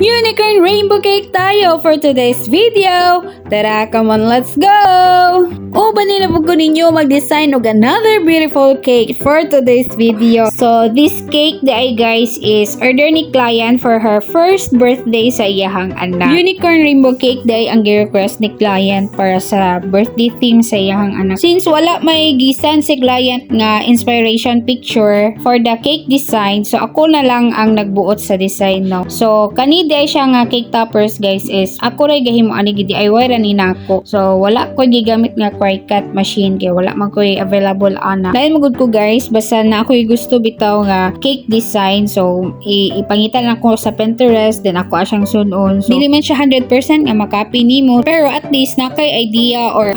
Unicorn rainbow cake tayo for today's video. Tara, come on, let's go! Uban nila po ko ninyo mag-design og another beautiful cake for today's video. So, this cake day guys is order ni client for her first birthday sa iyahang anak. Unicorn rainbow cake day ang gi-request ni client para sa birthday theme sa iyahang anak. Since wala may gisan si client nga inspiration picture for the cake design, so ako na lang ang nagbuot sa design no. So, kanida siya nga cake toppers guys is ako ray gahimo ani DIY ra ni nako. So, wala ko gigamit nga Cricut machine kay wala man ko available ana. Dahil magud ko guys, basta na ako gusto bitaw nga cake design. So, ipangitan ako sa Pinterest then ako asyang sunon. So, dili man siya 100% nga makopy nimo, pero at least na kay idea or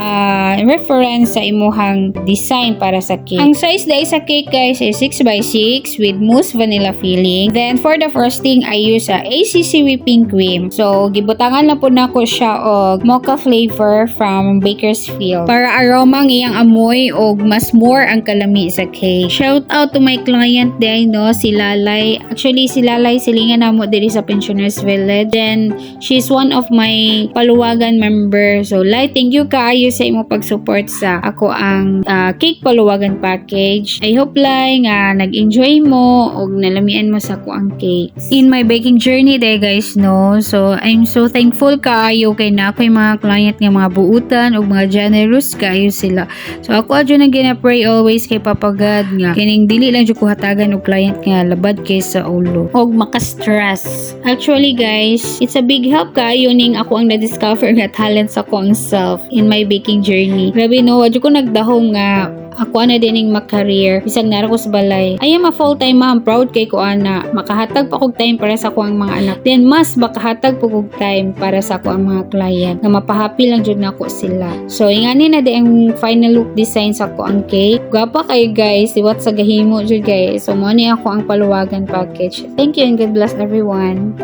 reference sa imuhang design para sa cake. Ang size dai sa cake guys is 6x6 with mousse vanilla filling. Then for the frosting I use a ACC whipping cream. So, gibutangan na po nako siya og mocha flavor from Bakersfield para aroma ng iyang amoy og mas more ang kalami sa cake. Shout out to my client day no, si Lalay. Actually si Lalay silingan namo diri sa Pensioners Village. Then she's one of my paluwagan member. So Lai, thank you kaayo sa imo pag-support sa ako ang cake paluwagan package. I hope Lai nga nag-enjoy mo og nalamian mo sa ako ang cakes. In my baking journey day guys no, so I'm so thankful kaayo kay na ako'y mga client nga mga buutan o mga generous kaayo sila. So ako adyo na gina-pray always kay Papa God nga kining dili lang jud ko hatagan og client nga labad kay sa ulo og maka-stress. Actually guys, it's a big help kaayo ning ako ang na-discover nga talent sa ko ang self in my baking journey. Grabe no, adyo ko nagdahom nga ako ana dining makareer bisag nara ko sa balay. I am a full-time mom, proud kay ko ana. Makahatag pa kog time para sa ko ang mga anak. Then mas makahatag pa kog time para sa ko ang mga client nga mapahappy lang jud nako sila. So ingani na di ang final look design sa ko ang cake. Gwapa kayo guys, iwat sa gahimo jud guys. So mo ni ako ang paluwagan package. Thank you and God bless everyone.